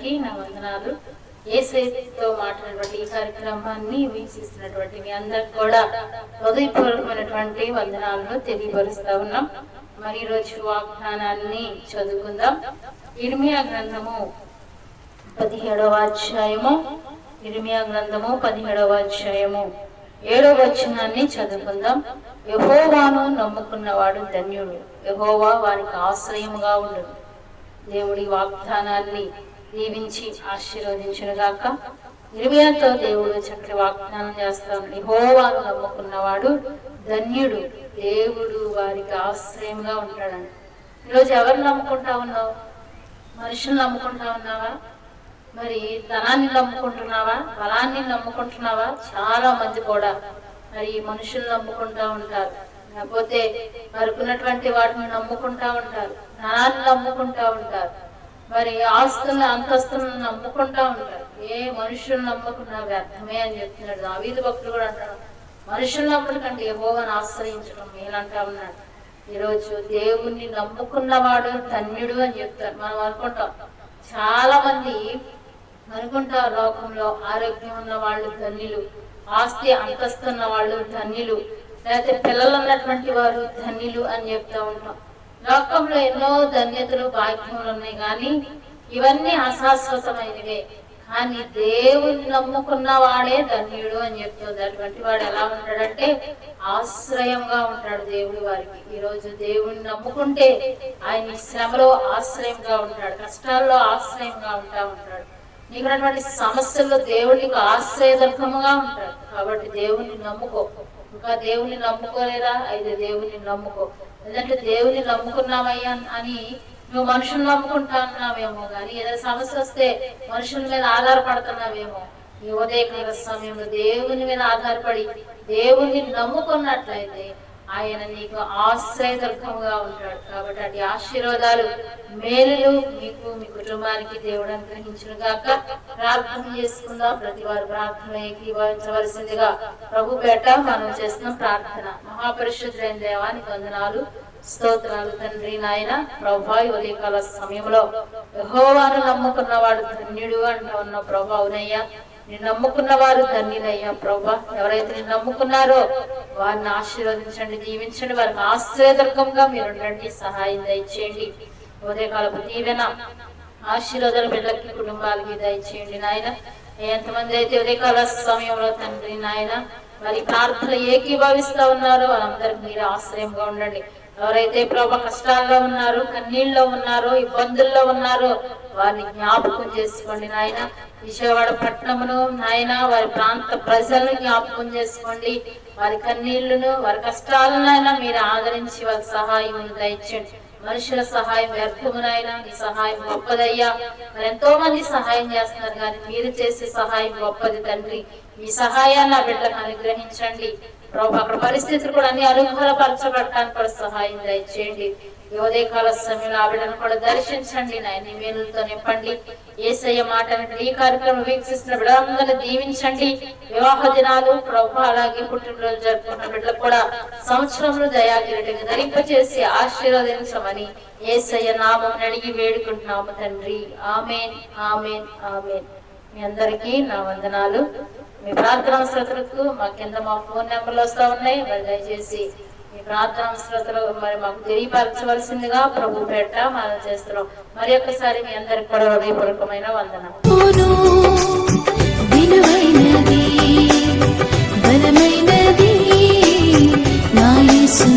అందరికీ నా వందనాలు. యేసయ్యతో మాట్లాడినటువంటి ఈ కార్యక్రమాన్ని వీక్షిస్తున్నటువంటి మీ అందరికి కూడా హృదయపూర్వకమైనటువంటి వందనాలను తెలియపరుస్తా ఉన్నాం. మరి ఈరోజు వాగ్దానాన్ని చదువుకుందాం. ఇర్మియా గ్రంథము 17వ అధ్యాయము 7వ వచనాన్ని చదువుకుందాం. యెహోవాను నమ్ముకున్నవాడు ధన్యుడు, యెహోవా వారికి ఆశ్రయముగా ఉండును. దేవుడి వాగ్దానాన్ని దీవించి ఆశీర్వదించును గాక. ఇర్మియాతో దేవుడు చక్కటి వాగ్దానం చేస్తాడు. యెహోవాను నమ్ముకున్నవాడు ధన్యుడు, దేవుడు వారికి ఆశ్రయంగా ఉంటాడంట. ఈరోజు ఎవరు నమ్ముకుంటా ఉన్నావు? మనుషులు నమ్ముకుంటా ఉన్నావా? మరి ధనాన్ని నమ్ముకుంటున్నావా? బలాన్ని నమ్ముకుంటున్నావా? చాలా మంది కూడా మరి మనుషులు నమ్ముకుంటా ఉంటారు, లేకపోతే మరుకున్నటువంటి వాటిని నమ్ముకుంటా ఉంటారు, ధనాన్ని నమ్ముకుంటా ఉంటారు, మరి ఆస్తులను అంతస్తులను నమ్ముకుంటా ఉంటారు. ఏ మనుషులు నమ్ముకున్నా వ్యర్థమే అని చెప్తున్నాడు. దావీదు భక్తుడు కూడా అంటాడు, మనుషులు నమ్ముల కంటే యెహోవాను ఆశ్రయించడం మేలంటా ఉన్నాడు. ఈరోజు దేవుణ్ణి నమ్ముకున్నవాడు ధన్యుడు అని చెప్తారు. మనం అనుకుంటాం, చాలా మంది అనుకుంటారు లోకంలో ఆరోగ్యం ఉన్న వాళ్ళు ధన్యులు, ఆస్తి అంతస్తు ఉన్న వాళ్ళు ధన్యులు, లేకపోతే పిల్లలు ఉన్నటువంటి వారు ధన్యులు అని చెప్తా ఉంటాం. లోకంలో ఎన్నో ధన్యతలు భాగ్యములు ఉన్నాయి, కానీ ఇవన్నీ అశాశ్వతమైనవే. కానీ దేవుని నమ్ముకున్న వాడే ధన్యుడు అని చెప్తుంది. అటువంటి వాడు ఎలా ఉంటాడంటే ఆశ్రయంగా ఉంటాడు దేవుడి వారికి. ఈరోజు దేవుని నమ్ముకుంటే ఆయన శ్రమలో ఆశ్రయంగా ఉంటాడు, కష్టాల్లో ఆశ్రయంగా ఉంటాడు. నీకున్నటువంటి సమస్యల్లో దేవుడికి ఆశ్రయదర్భముగా ఉంటాడు. కాబట్టి దేవుని నమ్ముకో. ఇంకా దేవుని నమ్ముకోలేదా? అయితే దేవుని నమ్ముకో. ఎందుకంటే దేవుని నమ్ముకున్నామయ్యా అని నువ్వు మనుషులు నమ్ముకుంటా ఉన్నావేమో, కానీ ఏదైనా సమస్య వస్తే మనుషుల మీద ఆధారపడుతున్నావేమో. ఈ ఉదయకాల సమయంలో దేవుని మీద ఆధారపడి దేవుని నమ్ముకున్నట్లయితే ఆయన నీకు ఆశ్రయదుర్గంగా ఉంటాడు. కాబట్టి అటు ఆశీర్వాదాలు మేలులు మీకు మీ కుటుంబానికి దేవుడు అనుగ్రహించును గాక. ప్రార్థన చేసుకుందాం. ప్రతి వారు ప్రార్థన ఏకీభవించవలసిందిగా ప్రభు పేట మనం చేస్తున్నాం. ప్రార్థన. మహాపరిశుద్ధులైన దేవానికి వందనాలు, స్తోత్రాలు తండ్రి. నాయన ప్రభా, ఉదయకాల సమయంలో యెహోవాను నమ్ముకున్నవాడు ధన్యుడు అంటూ ఉన్న ప్రభా. అవునయ్యా, నేను నమ్ముకున్న వారు ధన్యులయ్యా ప్రభా. ఎవరైతే నేను నమ్ముకున్నారో వారిని ఆశీర్వదించండి, దీవించండి, వారికి ఆశ్రయదుర్గంగా మీరు ఉండండి, సహాయం దయచేయండి. ఉదయకాలపు దీవెన ఆశీర్వాదాలు బిడ్డలకి, కుటుంబాలకి దయచేయండి నాయన. ఎంతమంది అయితే ఉదయకాల సమయంలో తండ్రి నాయన మరి ప్రార్థన ఏకీభవిస్తా ఉన్నారో వాళ్ళందరికీ మీరు ఆశ్రయంగా ఉండండి. ఎవరైతే ప్రభా కష్టాల్లో ఉన్నారో, కన్నీళ్ళలో ఉన్నారో, ఇబ్బందుల్లో ఉన్నారో వారిని జ్ఞాపకం చేసుకోండి నాయన. విజయవాడ పట్టణమును నాయన వారి ప్రాంత ప్రజలను జ్ఞాపకం చేసుకోండి. వారి కన్నీళ్లను, వారి కష్టాలను మీరు ఆదరించి వారి సహాయం దయచేయండి. మనుషుల సహాయం వ్యర్థమునైనా నీ సహాయం గొప్పదయ్యా. మరి ఎంతో మంది సహాయం చేస్తున్నారు, కానీ మీరు చేసే సహాయం గొప్పది తండ్రి. మీ సహాయాన్ని ఆ బిడ్డలకు అనుగ్రహించండి ప్రభు. అక్కడ పరిస్థితులు కూడా అన్ని అనుకూలపరచబడటానికి కూడా సహాయం దయచేయండి. ఉదయకాల సమయంలో ఆ బిడ్డను కూడా దర్శించండి నాయన. మేలుతో నింపండి. యేసయ్య మాట ఈ కార్యక్రమం వీక్షిస్తున్న బిడ్డలందరినీ దీవించండి. వివాహ దినాలు ప్రభు, అలాగే పుట్టినరోజు జరుపుకున్న బిడ్డలకు కూడా సంవత్సరంలో దయాకిరీటంగా ధరింపచేసి ఆశీర్వదించమని యేసయ్య నామం అడిగి వేడుకుంటున్నాము తండ్రి. ఆమేన్, ఆమేన్, ఆమేన్. మీ అందరికీ నా వందనాలు. మీ ప్రార్థనా శ్రోతలకు మా కింద మా ఫోన్ నెంబర్లు వస్తా ఉన్నాయి. మరి దయచేసి మీ ప్రార్థనా శ్రోతలు మరి మాకు తెలియపరచవలసిందిగా ప్రభు పేట మనం చేస్తున్నాం. మరి ఒక్కసారి మీ అందరికి కూడా హృదయపూర్వకమైన వందనం. బలమైనది నా యేసు